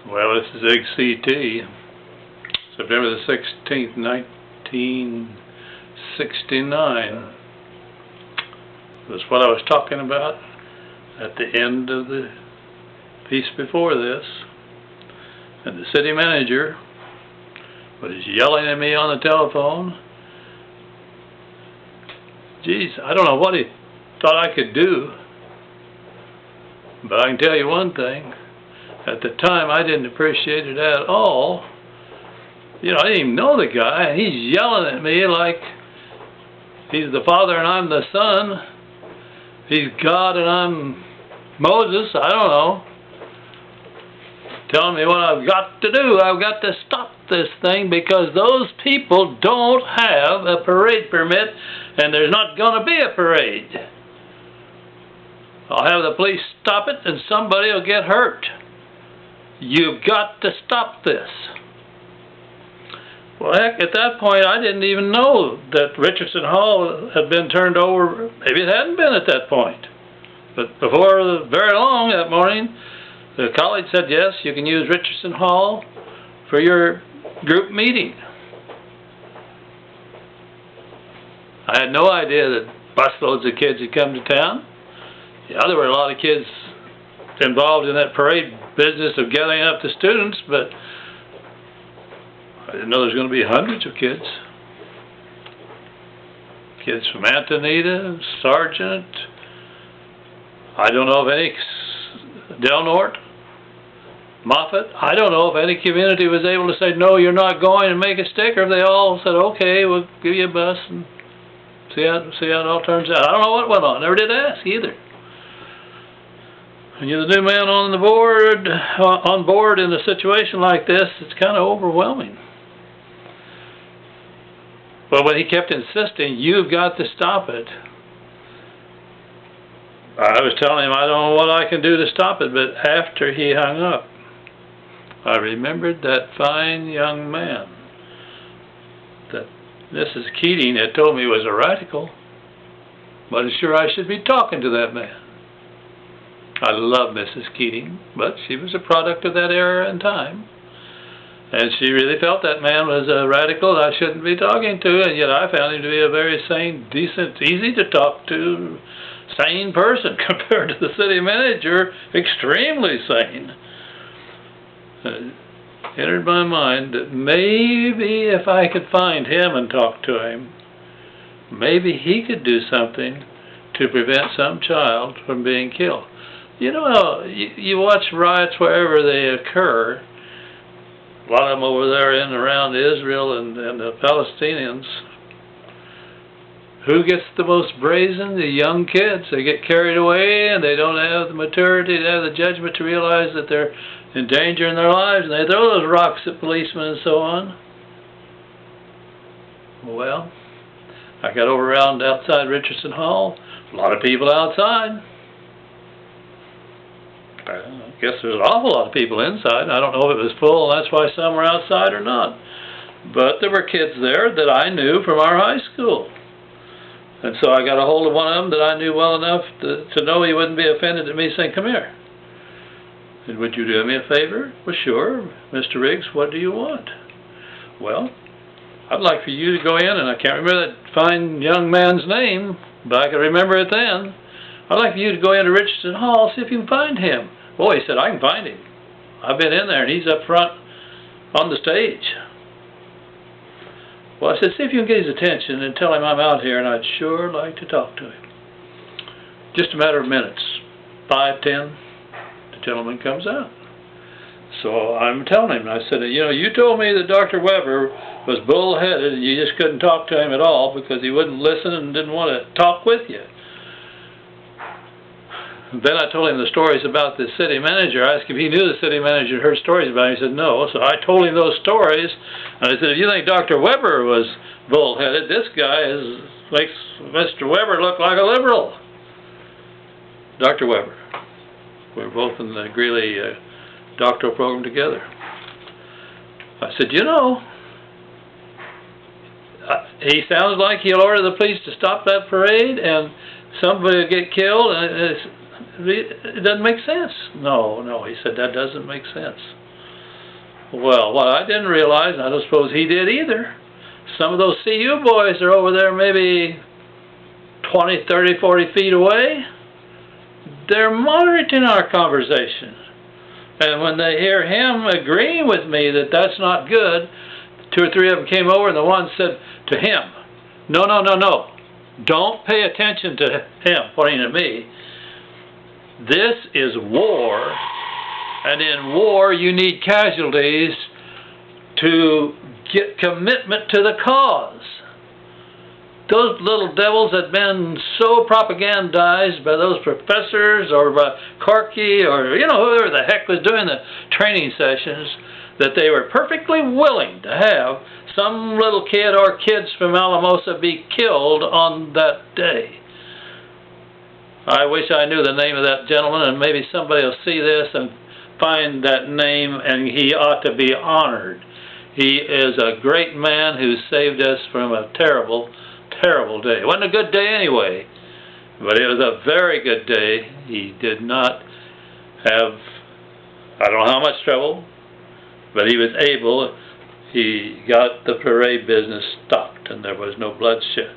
Well, this is XCT, September the 16th, 1969. That's what I was talking about at the end of the piece before this. And the city manager was yelling at me on the telephone. Geez, I don't know what he thought I could do, but I can tell you one thing. At the time, I didn't appreciate it at all. You know, I didn't even know the guy, and he's yelling at me like he's the Father and I'm the Son. He's God and I'm Moses, I don't know. Telling me what I've got to do. I've got to stop this thing because those people don't have a parade permit, and there's not going to be a parade. I'll have the police stop it, and somebody will get hurt. You've got to stop this. Well, heck, at that point, I didn't even know that Richardson Hall had been turned over. Maybe it hadn't been at that point. But before very long that morning, the college said, yes, you can use Richardson Hall for your group meeting. I had no idea that busloads of kids had come to town. Yeah, there were a lot of kids involved in that parade business of gathering up the students, but I didn't know there was going to be hundreds of kids. Kids from Antonita, Sargent, I don't know of any, Del Norte, Moffett, I don't know if any community was able to say, no, you're not going, and make a sticker. They all said, okay, we'll give you a bus and see how it all turns out. I don't know what went on. Never did ask either. When you're the new man on board in a situation like this, it's kind of overwhelming. But when he kept insisting, you've got to stop it, I was telling him I don't know what I can do to stop it, but after he hung up, I remembered that fine young man that Mrs. Keating had told me was a radical. Wasn't sure I should be talking to that man. I love Mrs. Keating, but she was a product of that era and time. And she really felt that man was a radical that I shouldn't be talking to, and yet I found him to be a very sane, decent, easy to talk to, sane person compared to the city manager, extremely sane. It entered my mind that maybe if I could find him and talk to him, maybe he could do something to prevent some child from being killed. You know, you watch riots wherever they occur, a lot of them over there in and around Israel and the Palestinians. Who gets the most brazen? The young kids. They get carried away and they don't have the maturity, they have the judgment to realize that they're in danger in their lives, and they throw those rocks at policemen and so on. Well, I got over around outside Richardson Hall. A lot of people outside. I guess there's an awful lot of people inside. I don't know if it was full, and that's why some were outside or not. But there were kids there that I knew from our high school. And so I got a hold of one of them that I knew well enough to know he wouldn't be offended at me saying, come here. And would you do me a favor? Well, sure. Mr. Riggs, what do you want? Well, I'd like for you to go in, and I can't remember that fine young man's name, but I can remember it then. I'd like for you to go into Richardson Hall, see if you can find him. Boy, he said, I can find him. I've been in there, and he's up front on the stage. Well, I said, see if you can get his attention and tell him I'm out here, and I'd sure like to talk to him. Just a matter of minutes. 5, 10, the gentleman comes out. So I'm telling him, I said, you know, you told me that Dr. Weber was bull-headed, and you just couldn't talk to him at all because he wouldn't listen and didn't want to talk with you. Then I told him the stories about the city manager. I asked if he knew the city manager had heard stories about him. He said no. So I told him those stories. And I said, if you think Dr. Weber was bullheaded, this guy makes Mr. Weber look like a liberal. Dr. Weber. We're both in the Greeley doctoral program together. I said, you know, he sounds like he'll order the police to stop that parade and somebody will get killed, and it doesn't make sense. No, he said, that doesn't make sense. Well, what I didn't realize, and I don't suppose he did either, some of those CU boys are over there maybe 20, 30, 40 feet away. They're monitoring our conversation. And when they hear him agreeing with me that that's not good, 2 or 3 of them came over, and the one said to him, "No, no, no, no. Don't pay attention to him," pointing at me. "This is war, and in war you need casualties to get commitment to the cause." Those little devils had been so propagandized by those professors or by Corky or, you know, whoever the heck was doing the training sessions, that they were perfectly willing to have some little kid or kids from Alamosa be killed on that day. I wish I knew the name of that gentleman, and maybe somebody will see this and find that name, and he ought to be honored. He is a great man who saved us from a terrible, terrible day. It wasn't a good day anyway, but it was a very good day. He did not have, I don't know how much trouble, but he was able. He got the parade business stopped, and there was no bloodshed.